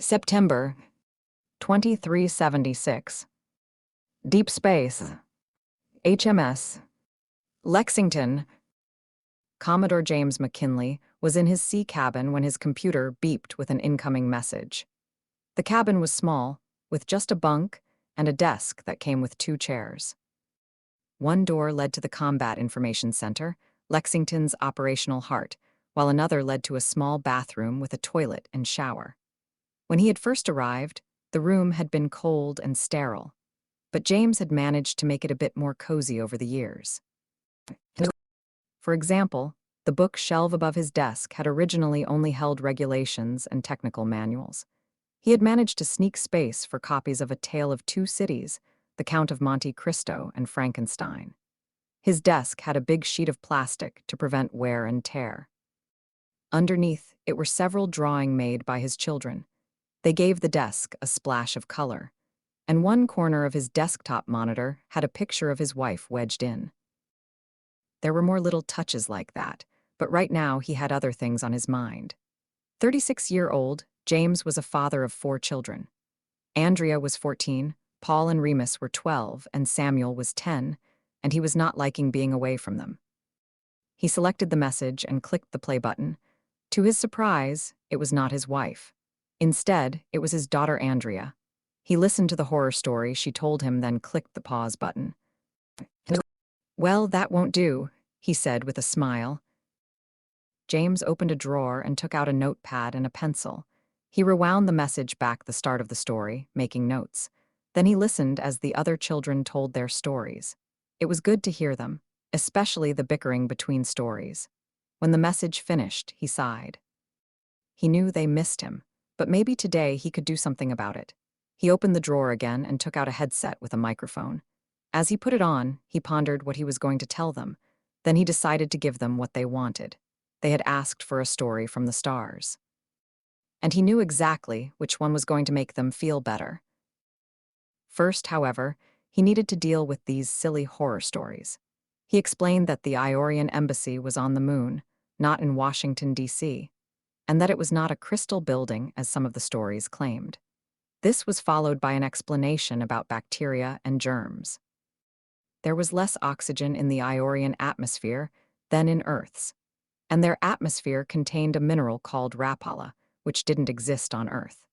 September 2376. Deep Space. HMS Lexington. Commodore James McKinley was in his sea cabin when his computer beeped with an incoming message. The cabin was small, with just a bunk and a desk that came with 2 chairs. One door led to the Combat Information Center, Lexington's operational heart, while another led to a small bathroom with a toilet and shower. When he had first arrived, the room had been cold and sterile, but James had managed to make it a bit more cozy over the years. For example, the bookshelf above his desk had originally only held regulations and technical manuals. He had managed to sneak space for copies of A Tale of Two Cities, The Count of Monte Cristo, and Frankenstein. His desk had a big sheet of plastic to prevent wear and tear. Underneath, it were several drawings made by his children. They gave the desk a splash of color, and one corner of his desktop monitor had a picture of his wife wedged in. There were more little touches like that, but right now he had other things on his mind. 36-year-old, James was a father of 4 children. Andrea was 14, Paul and Remus were 12, and Samuel was 10, and he was not liking being away from them. He selected the message and clicked the play button. To his surprise, it was not his wife. Instead, it was his daughter Andrea. He listened to the horror story she told him, then clicked the pause button. "Well, that won't do," he said with a smile. James opened a drawer and took out a notepad and a pencil. He rewound the message back the start of the story, making notes. Then he listened as the other children told their stories. It was good to hear them, especially the bickering between stories. When the message finished, he sighed. He knew they missed him, but maybe today he could do something about it. He opened the drawer again and took out a headset with a microphone. As he put it on, he pondered what he was going to tell them. Then he decided to give them what they wanted. They had asked for a story from the stars. And he knew exactly which one was going to make them feel better. First, however, he needed to deal with these silly horror stories. He explained that the Iorian embassy was on the moon, not in Washington, D.C., and that it was not a crystal building as some of the stories claimed. This was followed by an explanation about bacteria and germs. There was less oxygen in the Iorian atmosphere than in Earth's, and their atmosphere contained a mineral called rapala, which didn't exist on Earth.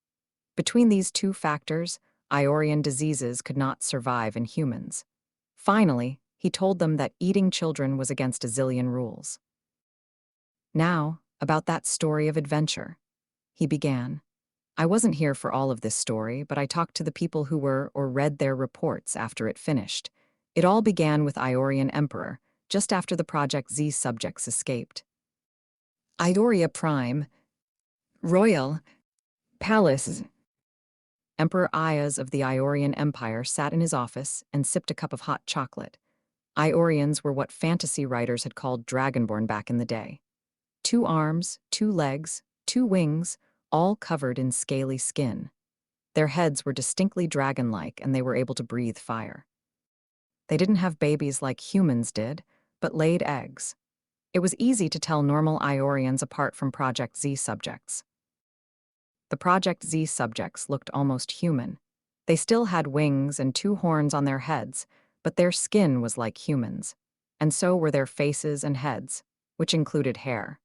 Between these 2 factors, Iorian diseases could not survive in humans. Finally, he told them that eating children was against a zillion rules. Now, about that story of adventure. He began. I wasn't here for all of this story, but I talked to the people who were or read their reports after it finished. It all began with Iorian Emperor, just after the Project Z subjects escaped. Ioria Prime, Royal, Palace. Emperor Ayaz of the Iorian Empire sat in his office and sipped a cup of hot chocolate. Iorians were what fantasy writers had called dragonborn back in the day. 2 arms, 2 legs, 2 wings, all covered in scaly skin. Their heads were distinctly dragon-like, and they were able to breathe fire. They didn't have babies like humans did, but laid eggs. It was easy to tell normal Iorians apart from Project Z subjects. The Project Z subjects looked almost human. They still had wings and 2 horns on their heads, but their skin was like humans, and so were their faces and heads, which included hair.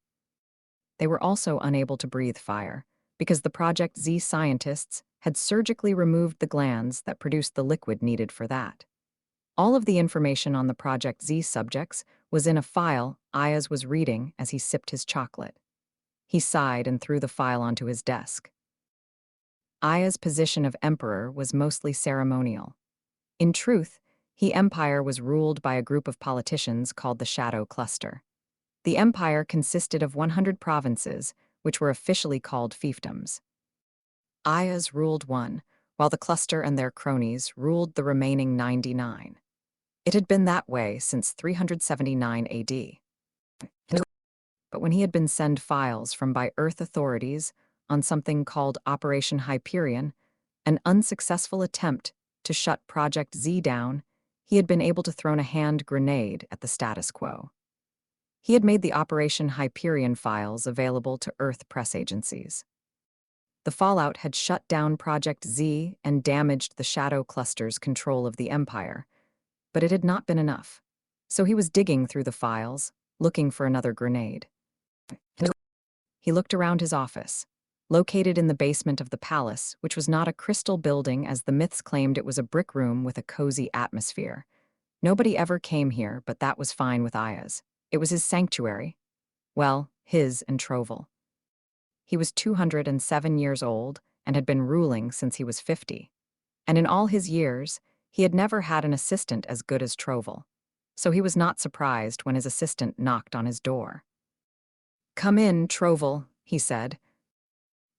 They were also unable to breathe fire, because the Project Z scientists had surgically removed the glands that produced the liquid needed for that. All of the information on the Project Z subjects was in a file Ayaz was reading as he sipped his chocolate. He sighed and threw the file onto his desk. Ayaz's position of emperor was mostly ceremonial. In truth, the empire was ruled by a group of politicians called the Shadow Cluster. The empire consisted of 100 provinces, which were officially called fiefdoms. Ayaz ruled one, while the cluster and their cronies ruled the remaining 99. It had been that way since 379 AD. But when he had been sent files from by Earth authorities on something called Operation Hyperion, an unsuccessful attempt to shut Project Z down, he had been able to throw a hand grenade at the status quo. He had made the Operation Hyperion files available to Earth press agencies. The fallout had shut down Project Z and damaged the Shadow Cluster's control of the Empire. But it had not been enough. So he was digging through the files, looking for another grenade. He looked around his office, located in the basement of the palace, which was not a crystal building as the myths claimed it was a brick room with a cozy atmosphere. Nobody ever came here, but that was fine with Ayaz. It was his sanctuary. Well, his and Trovel. He was 207 years old and had been ruling since he was 50. And in all his years, he had never had an assistant as good as Trovel. So he was not surprised when his assistant knocked on his door. "Come in, Trovel," he said.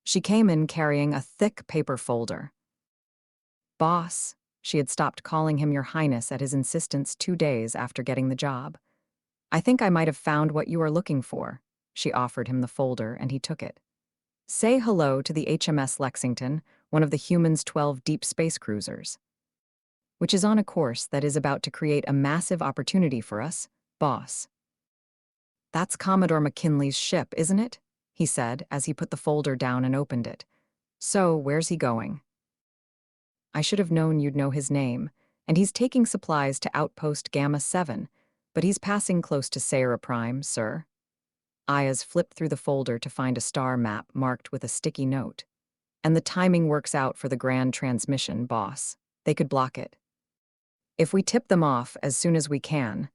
She came in carrying a thick paper folder. "Boss," she had stopped calling him Your Highness at his insistence 2 days after getting the job. "I think I might have found what you are looking for." She offered him the folder, and he took it. "Say hello to the HMS Lexington, one of the Human's 12 deep space cruisers, which is on a course that is about to create a massive opportunity for us, boss." "That's Commodore McKinley's ship, isn't it?" he said as he put the folder down and opened it. "So, where's he going?" "I should have known you'd know his name, and he's taking supplies to Outpost Gamma 7, but he's passing close to Sarah Prime, sir." Ayaz flipped through the folder to find a star map marked with a sticky note. "And the timing works out for the grand transmission, boss. They could block it. If we tip them off as soon as we can."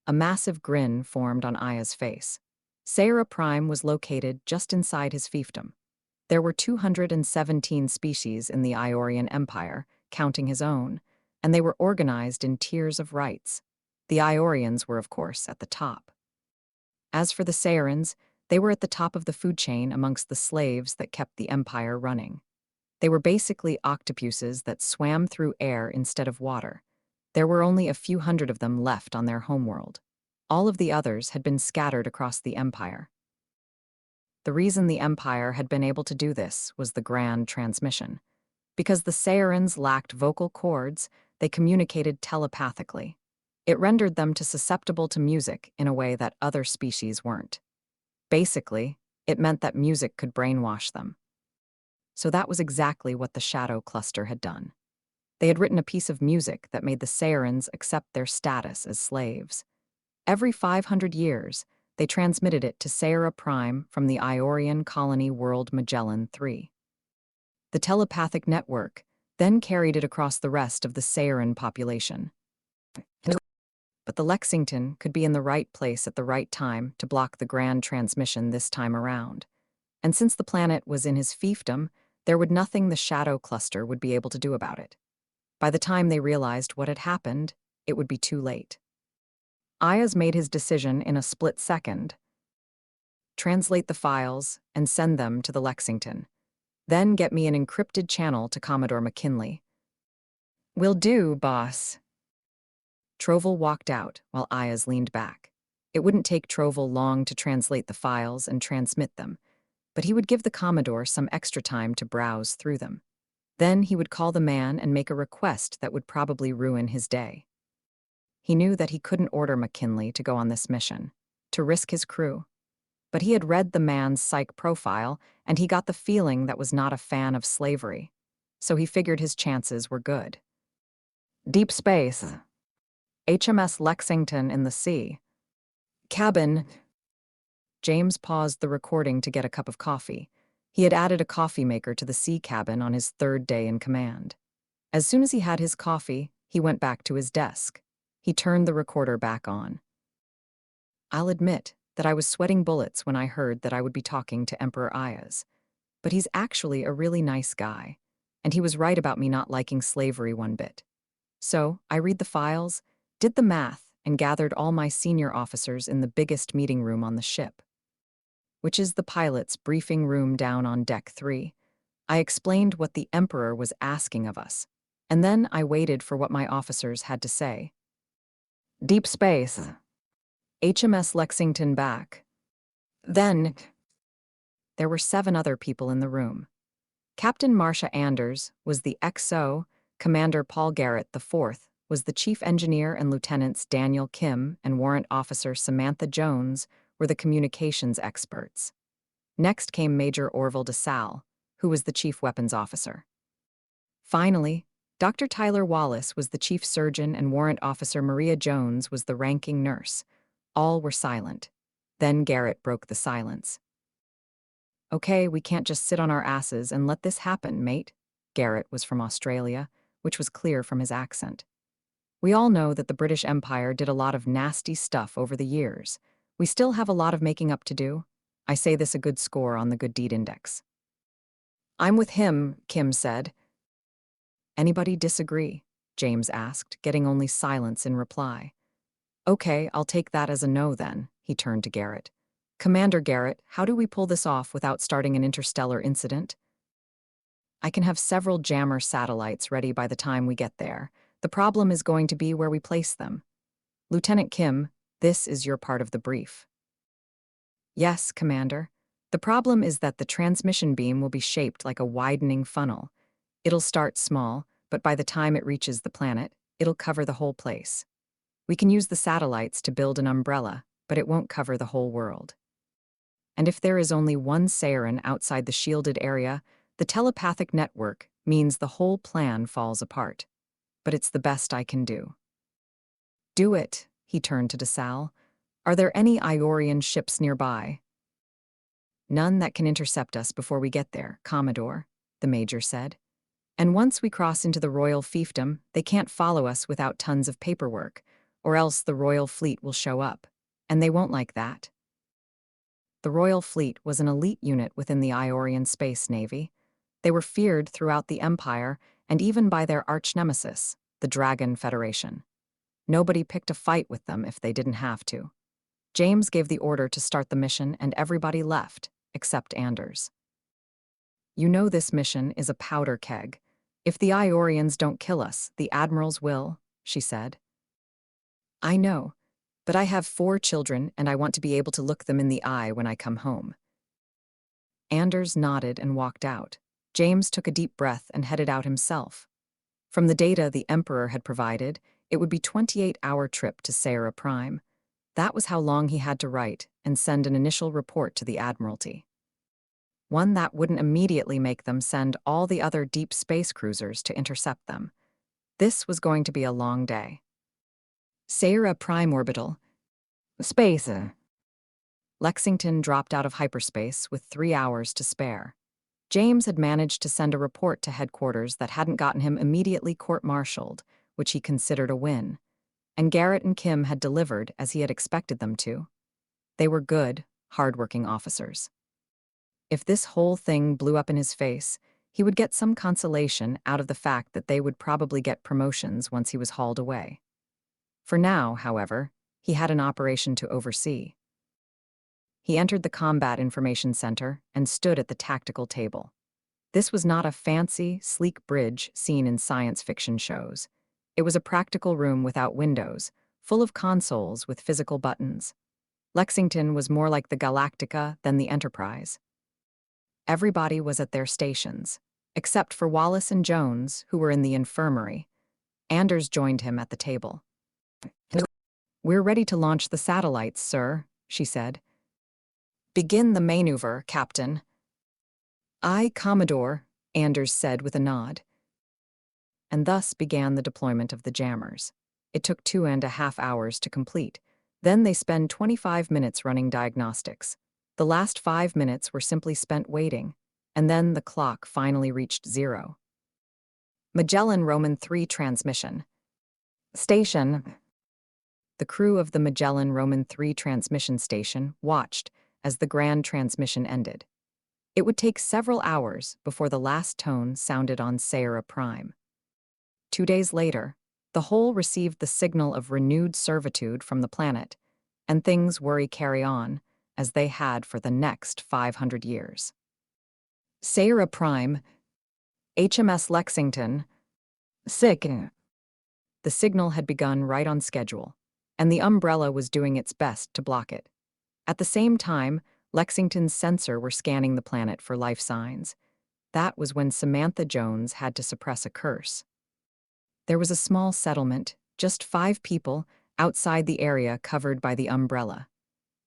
A massive grin formed on Ayaz's face. Sarah Prime was located just inside his fiefdom. There were 217 species in the Iorian Empire, counting his own, and they were organized in tiers of rights. The Iorians were, of course, at the top. As for the Saarans, they were at the top of the food chain amongst the slaves that kept the empire running. They were basically octopuses that swam through air instead of water. There were only a few hundred of them left on their homeworld. All of the others had been scattered across the empire. The reason the empire had been able to do this was the grand transmission. Because the Saarans lacked vocal cords, they communicated telepathically. It rendered them susceptible to music in a way that other species weren't. Basically, it meant that music could brainwash them. So that was exactly what the Shadow Cluster had done. They had written a piece of music that made the Saarans accept their status as slaves. Every 500 years, they transmitted it to Sarah Prime from the Iorian colony world Magellan 3. The telepathic network then carried it across the rest of the Saaran population. But the Lexington could be in the right place at the right time to block the grand transmission this time around. And since the planet was in his fiefdom, there would nothing the Shadow Cluster would be able to do about it. By the time they realized what had happened, it would be too late. Ayaz made his decision in a split second. Translate the files and send them to the Lexington. Then get me an encrypted channel to Commodore McKinley. "Will do, boss." Trovel walked out while Ayaz leaned back. It wouldn't take Trovel long to translate the files and transmit them, but he would give the Commodore some extra time to browse through them. Then he would call the man and make a request that would probably ruin his day. He knew that he couldn't order McKinley to go on this mission, to risk his crew. But he had read the man's psych profile, and he got the feeling that was not a fan of slavery. So he figured his chances were good. "Deep space. HMS Lexington in the sea. Cabin." James paused the recording to get a cup of coffee. He had added a coffee maker to the sea cabin on his 3rd day in command. As soon as he had his coffee, he went back to his desk. He turned the recorder back on. "I'll admit that I was sweating bullets when I heard that I would be talking to Emperor Ayaz. But he's actually a really nice guy, and he was right about me not liking slavery one bit. So I read the files, did the math, and gathered all my senior officers in the biggest meeting room on the ship, which is the pilot's briefing room down on Deck 3. I explained what the Emperor was asking of us, and then I waited for what my officers had to say. Deep space. HMS Lexington back. Then, there were 7 other people in the room. Captain Marcia Anders was the XO, Commander Paul Garrett IV was the Chief Engineer, and Lieutenants Daniel Kim and Warrant Officer Samantha Jones were the communications experts. Next came Major Orville DeSalle, who was the chief weapons officer. Finally, Dr. Tyler Wallace was the chief surgeon and Warrant Officer Maria Jones was the ranking nurse. All were silent. Then Garrett broke the silence. "Okay, we can't just sit on our asses and let this happen, mate." Garrett was from Australia, which was clear from his accent. "We all know that the British Empire did a lot of nasty stuff over the years. We still have a lot of making up to do. I say this a good score on the Good Deed Index." "I'm with him," Kim said. "Anybody disagree?" James asked, getting only silence in reply. "Okay, I'll take that as a no then," he turned to Garrett. "Commander Garrett, how do we pull this off without starting an interstellar incident?" "I can have several jammer satellites ready by the time we get there. The problem is going to be where we place them. Lieutenant Kim, this is your part of the brief." "Yes, Commander. The problem is that the transmission beam will be shaped like a widening funnel. It'll start small, but by the time it reaches the planet, it'll cover the whole place. We can use the satellites to build an umbrella, but it won't cover the whole world. And if there is only one Seiran outside the shielded area, the telepathic network means the whole plan falls apart. But it's the best I can do." "Do it," he turned to DeSalle. "Are there any Iorian ships nearby?" "None that can intercept us before we get there, Commodore," the major said. "And once we cross into the royal fiefdom, they can't follow us without tons of paperwork, or else the royal fleet will show up, and they won't like that." The Royal Fleet was an elite unit within the Iorian Space Navy. They were feared throughout the Empire and even by their arch-nemesis, the Dragon Federation. Nobody picked a fight with them if they didn't have to. James gave the order to start the mission and everybody left, except Anders. "You know this mission is a powder keg. If the Iorians don't kill us, the admirals will," she said. "I know. But I have 4 children, and I want to be able to look them in the eye when I come home." Anders nodded and walked out. James took a deep breath and headed out himself. From the data the Emperor had provided, it would be a 28-hour trip to Seiran Prime. That was how long he had to write and send an initial report to the Admiralty. One that wouldn't immediately make them send all the other deep space cruisers to intercept them. This was going to be a long day. Seiran Prime orbital. Space. Lexington dropped out of hyperspace with 3 hours to spare. James had managed to send a report to headquarters that hadn't gotten him immediately court-martialed, which he considered a win. And Garrett and Kim had delivered as he had expected them to. They were good, hard-working officers. If this whole thing blew up in his face, he would get some consolation out of the fact that they would probably get promotions once he was hauled away. For now, however, he had an operation to oversee. He entered the Combat Information Center and stood at the tactical table. This was not a fancy, sleek bridge seen in science fiction shows. It was a practical room without windows, full of consoles with physical buttons. Lexington was more like the Galactica than the Enterprise. Everybody was at their stations, except for Wallace and Jones, who were in the infirmary. Anders joined him at the table. "We're ready to launch the satellites, sir," she said. "Begin the maneuver, Captain." "Aye, Commodore," Anders said with a nod. And thus began the deployment of the jammers. It took 2.5 hours to complete. Then they spent 25 minutes running diagnostics. The last 5 minutes were simply spent waiting, and then the clock finally reached 0. Magellan Roman 3 transmission. Station. The crew of the Magellan Roman 3 transmission station watched as the grand transmission ended. It would take several hours before the last tone sounded on Seiran Prime. 2 days later, the whole received the signal of renewed servitude from the planet, and things carry on as they had for the next 500 years. Seiran Prime, HMS Lexington, sick. The signal had begun right on schedule, and the umbrella was doing its best to block it. At the same time, Lexington's sensor were scanning the planet for life signs. That was when Samantha Jones had to suppress a curse. There was a small settlement, just 5 people, outside the area covered by the umbrella.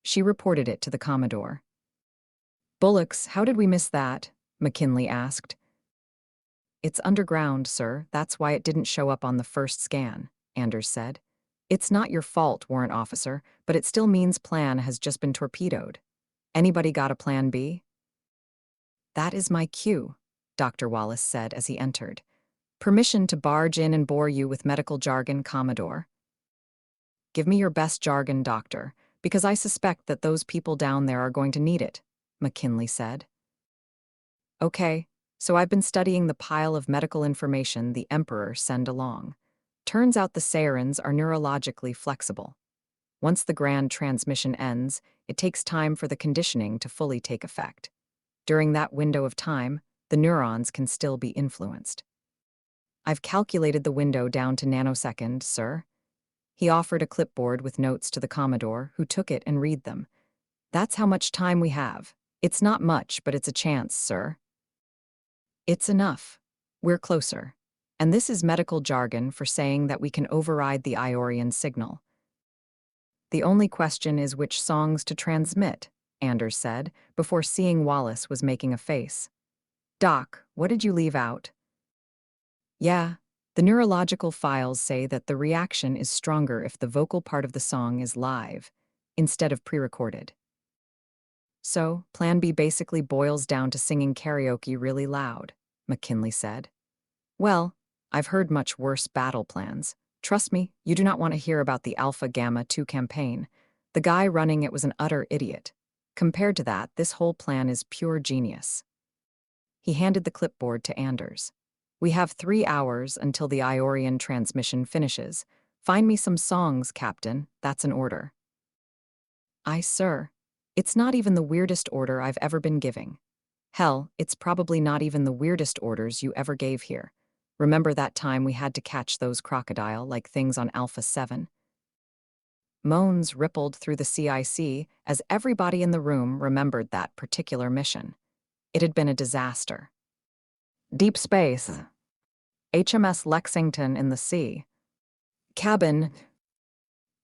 She reported it to the Commodore. Bullocks, how did we miss that? McKinley asked. It's underground, sir. That's why it didn't show up on the first scan, Anders said. It's not your fault, warrant officer, but it still means plan has just been torpedoed. Anybody got a plan B? That is my cue, Dr. Wallace said as he entered. Permission to barge in and bore you with medical jargon, Commodore. Give me your best jargon, doctor, because I suspect that those people down there are going to need it, McKinley said. Okay, so I've been studying the pile of medical information the Emperor sent along. Turns out the Saiyans are neurologically flexible. Once the grand transmission ends, it takes time for the conditioning to fully take effect. During that window of time, the neurons can still be influenced. I've calculated the window down to nanosecond, sir. He offered a clipboard with notes to the Commodore, who took it and read them. That's how much time we have. It's not much, but it's a chance, sir. It's enough. We're closer. And this is medical jargon for saying that we can override the Iorian signal. The only question is which songs to transmit, Anders said, before seeing Wallace was making a face. Doc, what did you leave out? Yeah, the neurological files say that the reaction is stronger if the vocal part of the song is live, instead of pre-recorded. So, Plan B basically boils down to singing karaoke really loud, McKinley said. Well, I've heard much worse battle plans. Trust me, you do not want to hear about the Alpha Gamma 2 campaign. The guy running it was an utter idiot. Compared to that, this whole plan is pure genius. He handed the clipboard to Anders. We have 3 hours until the Iorian transmission finishes. Find me some songs, Captain. That's an order. Aye, sir. It's not even the weirdest order I've ever been giving. Hell, it's probably not even the weirdest orders you ever gave here. Remember that time we had to catch those crocodile-like things on Alpha 7? Moans rippled through the CIC as everybody in the room remembered that particular mission. It had been a disaster. Deep space. HMS Lexington in the sea. Cabin.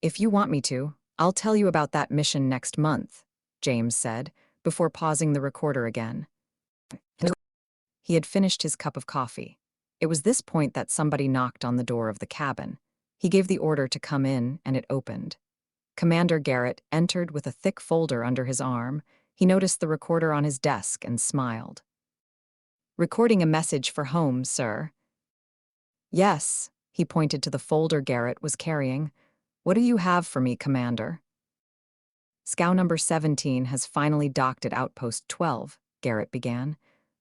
If you want me to, I'll tell you about that mission next month, James said, before pausing the recorder again. He had finished his cup of coffee. It was this point that somebody knocked on the door of the cabin. He gave the order to come in, and it opened. Commander Garrett entered with a thick folder under his arm. He noticed the recorder on his desk and smiled. Recording a message for home, sir. Yes, he pointed to the folder Garrett was carrying. What do you have for me, Commander? Scow number 17 has finally docked at Outpost 12, Garrett began.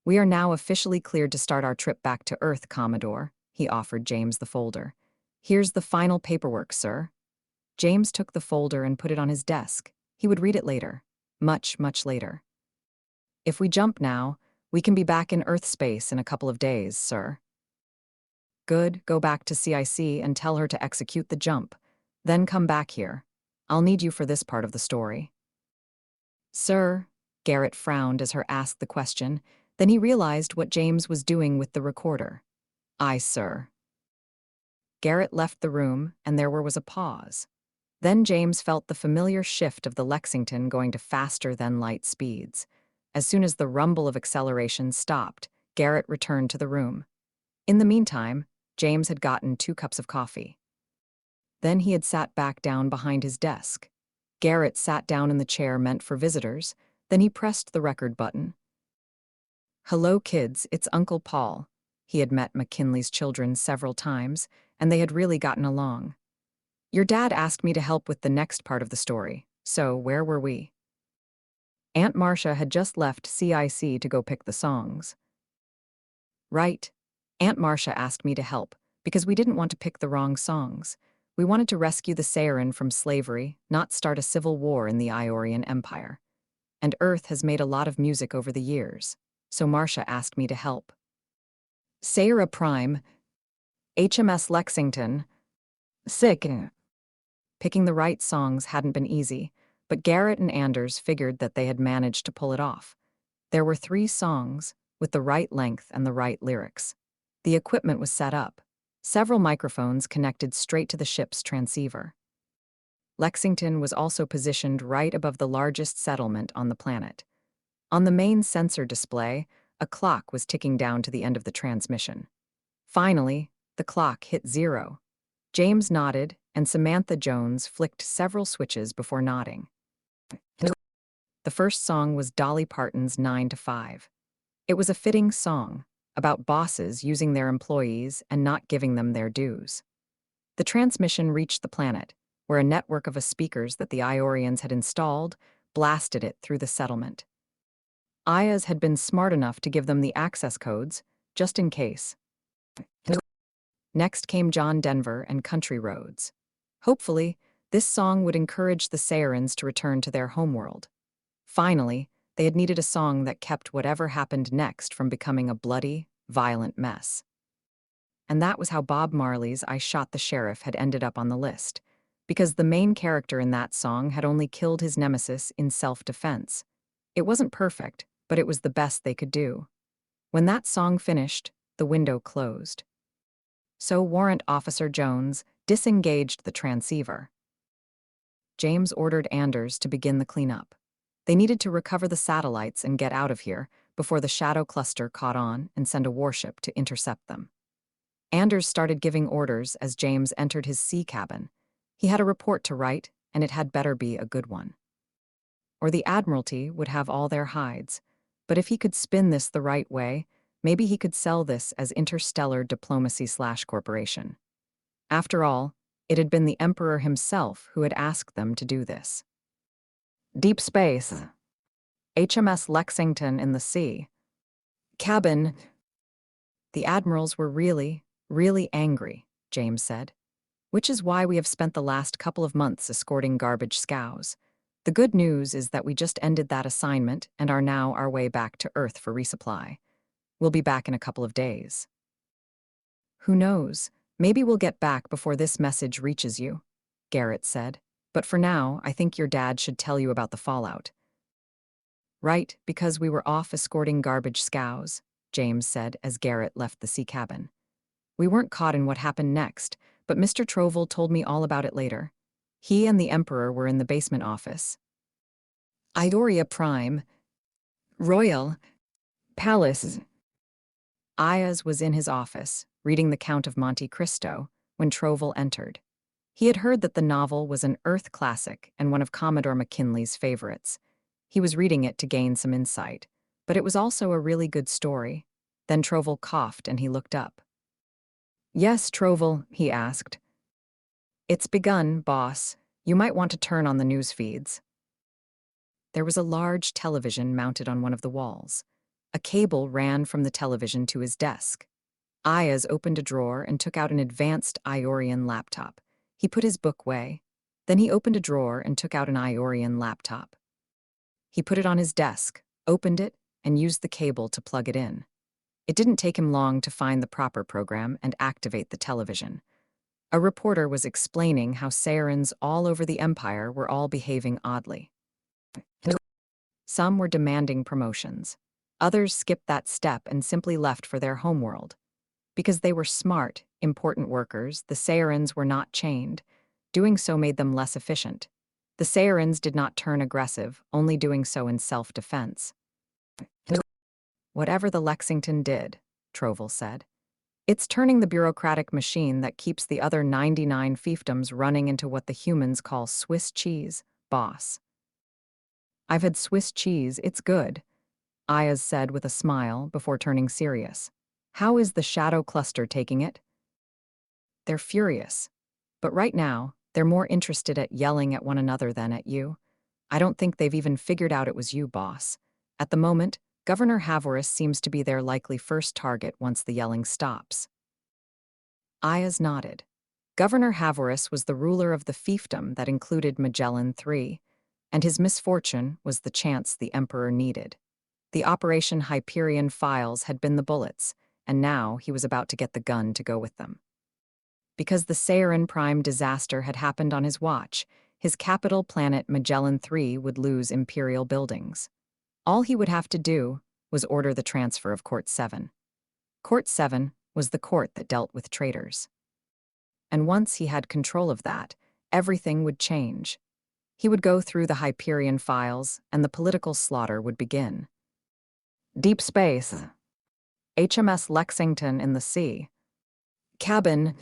We are now officially cleared to start our trip back to Earth, Commodore, he offered James the folder. Here's the final paperwork, sir. James took the folder and put it on his desk. He would read it later. Much, much later. If we jump now, we can be back in Earth space in a couple of days, sir. Good, go back to CIC and tell her to execute the jump. Then come back here. I'll need you for this part of the story. Sir, Garrett frowned as her asked the question. Then he realized what James was doing with the recorder. Aye, sir. Garrett left the room, and there was a pause. Then James felt the familiar shift of the Lexington going to faster-than-light speeds. As soon as the rumble of acceleration stopped, Garrett returned to the room. In the meantime, James had gotten 2 cups of coffee. Then he had sat back down behind his desk. Garrett sat down in the chair meant for visitors. Then he pressed the record button. Hello, kids, it's Uncle Paul. He had met McKinley's children several times, and they had really gotten along. Your dad asked me to help with the next part of the story, so where were we? Aunt Marcia had just left CIC to go pick the songs. Right. Aunt Marcia asked me to help, because we didn't want to pick the wrong songs. We wanted to rescue the Seirin from slavery, not start a civil war in the Iorian Empire. And Earth has made a lot of music over the years, so Marcia asked me to help. Saira Prime, HMS Lexington, sick. Picking the right songs hadn't been easy, but Garrett and Anders figured that they had managed to pull it off. There were 3 songs, with the right length and the right lyrics. The equipment was set up. Several microphones connected straight to the ship's transceiver. Lexington was also positioned right above the largest settlement on the planet. On the main sensor display, a clock was ticking down to the end of the transmission. Finally, the clock hit 0. James nodded, and Samantha Jones flicked several switches before nodding. The first song was Dolly Parton's 9 to 5. It was a fitting song about bosses using their employees and not giving them their dues. The transmission reached the planet, where a network of speakers that the Iorians had installed blasted it through the settlement. Ayaz had been smart enough to give them the access codes, just in case. Next came John Denver and Country Roads. Hopefully, this song would encourage the Saiyans to return to their homeworld. Finally, they had needed a song that kept whatever happened next from becoming a bloody, violent mess. And that was how Bob Marley's I Shot the Sheriff had ended up on the list, because the main character in that song had only killed his nemesis in self-defense. It wasn't perfect, but it was the best they could do. When that song finished, the window closed. So Warrant Officer Jones disengaged the transceiver. James ordered Anders to begin the cleanup. They needed to recover the satellites and get out of here before the shadow cluster caught on and send a warship to intercept them. Anders started giving orders as James entered his sea cabin. He had a report to write, and it had better be a good one. Or the Admiralty would have all their hides, but if he could spin this the right way, maybe he could sell this as interstellar diplomacy/corporation. After all, it had been the Emperor himself who had asked them to do this. Deep space. HMS Lexington in the sea. Cabin. The admirals were really angry, James said, which is why we have spent the last couple of months escorting garbage scows. The good news is that we just ended that assignment and are now our way back to Earth for resupply. We'll be back in a couple of days. Who knows? Maybe we'll get back before this message reaches you, Garrett said. But for now, I think your dad should tell you about the fallout. Right, because we were off escorting garbage scows, James said as Garrett left the sea cabin. We weren't caught in what happened next, but Mr. Trovell told me all about it later. He and the Emperor were in the basement office. Idoria Prime. Royal. Palace. Ayaz was in his office, reading The Count of Monte Cristo, when Trovell entered. He had heard that the novel was an Earth classic and one of Commodore McKinley's favorites. He was reading it to gain some insight, but it was also a really good story. Then Trovell coughed and he looked up. Yes, Trovell, he asked. It's begun, boss. You might want to turn on the news feeds. There was a large television mounted on one of the walls. A cable ran from the television to his desk. Ayaz opened a drawer and took out an advanced Iorian laptop. He put his book away. Then he opened a drawer and took out an Iorian laptop. He put it on his desk, opened it, and used the cable to plug it in. It didn't take him long to find the proper program and activate the television. A reporter was explaining how Saiyans all over the Empire were all behaving oddly. Some were demanding promotions. Others skipped that step and simply left for their homeworld. Because they were smart, important workers, the Saiyans were not chained. Doing so made them less efficient. The Saiyans did not turn aggressive, only doing so in self-defense. Whatever the Lexington did, Trovell said, it's turning the bureaucratic machine that keeps the other 99 fiefdoms running into what the humans call Swiss cheese, boss. I've had Swiss cheese, it's good, Ayaz said with a smile before turning serious. How is the shadow cluster taking it? They're furious. But right now, they're more interested at yelling at one another than at you. I don't think they've even figured out it was you, boss. At the moment, Governor Havorius seems to be their likely first target once the yelling stops. Ayaz nodded. Governor Havorius was the ruler of the fiefdom that included Magellan III, and his misfortune was the chance the Emperor needed. The Operation Hyperion files had been the bullets, and now he was about to get the gun to go with them. Because the Seiran Prime disaster had happened on his watch, his capital planet Magellan III would lose imperial buildings. All he would have to do was order the transfer of Court 7. Court 7 was the court that dealt with traitors. And once he had control of that, everything would change. He would go through the Hyperion files, and the political slaughter would begin. Deep space. HMS Lexington in the sea. Cabin.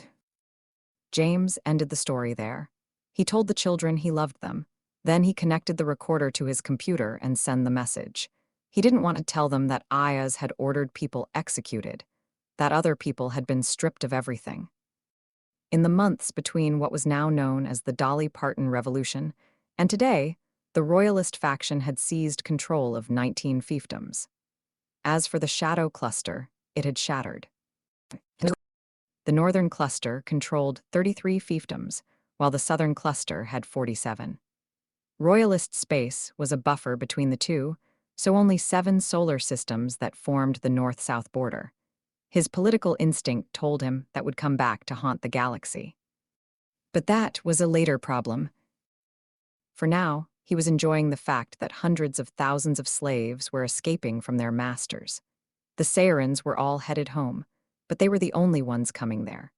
James ended the story there. He told the children he loved them. Then he connected the recorder to his computer and sent the message. He didn't want to tell them that Ayaz had ordered people executed, that other people had been stripped of everything. In the months between what was now known as the Dolly Parton Revolution and today, the Royalist faction had seized control of 19 fiefdoms. As for the Shadow Cluster, it had shattered. The Northern Cluster controlled 33 fiefdoms, while the Southern Cluster had 47. Royalist space was a buffer between the two, so only 7 solar systems that formed the north-south border. His political instinct told him that would come back to haunt the galaxy. But that was a later problem. For now, he was enjoying the fact that hundreds of thousands of slaves were escaping from their masters. The Saharans were all headed home, but they were the only ones coming there.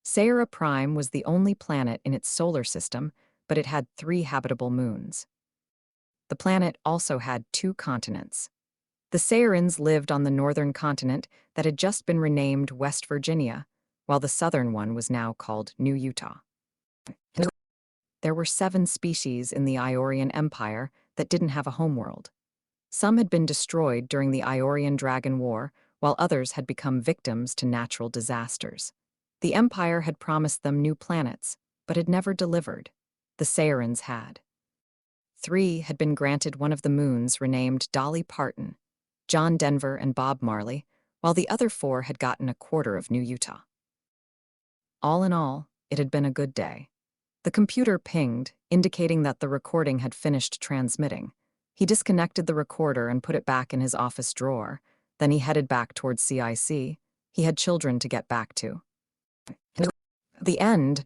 Sahara Prime was the only planet in its solar system, but it had 3 habitable moons. The planet also had 2 continents. The Saharans lived on the northern continent that had just been renamed West Virginia, while the southern one was now called New Utah. There were 7 species in the Iorian Empire that didn't have a homeworld. Some had been destroyed during the Iorian Dragon War, while others had become victims to natural disasters. The Empire had promised them new planets, but had never delivered. The Saharans had. 3 had been granted one of the moons renamed Dolly Parton, John Denver and Bob Marley, while the other 4 had gotten a quarter of New Utah. All in all, it had been a good day. The computer pinged, indicating that the recording had finished transmitting. He disconnected the recorder and put it back in his office drawer. Then he headed back towards CIC. He had children to get back to. The end.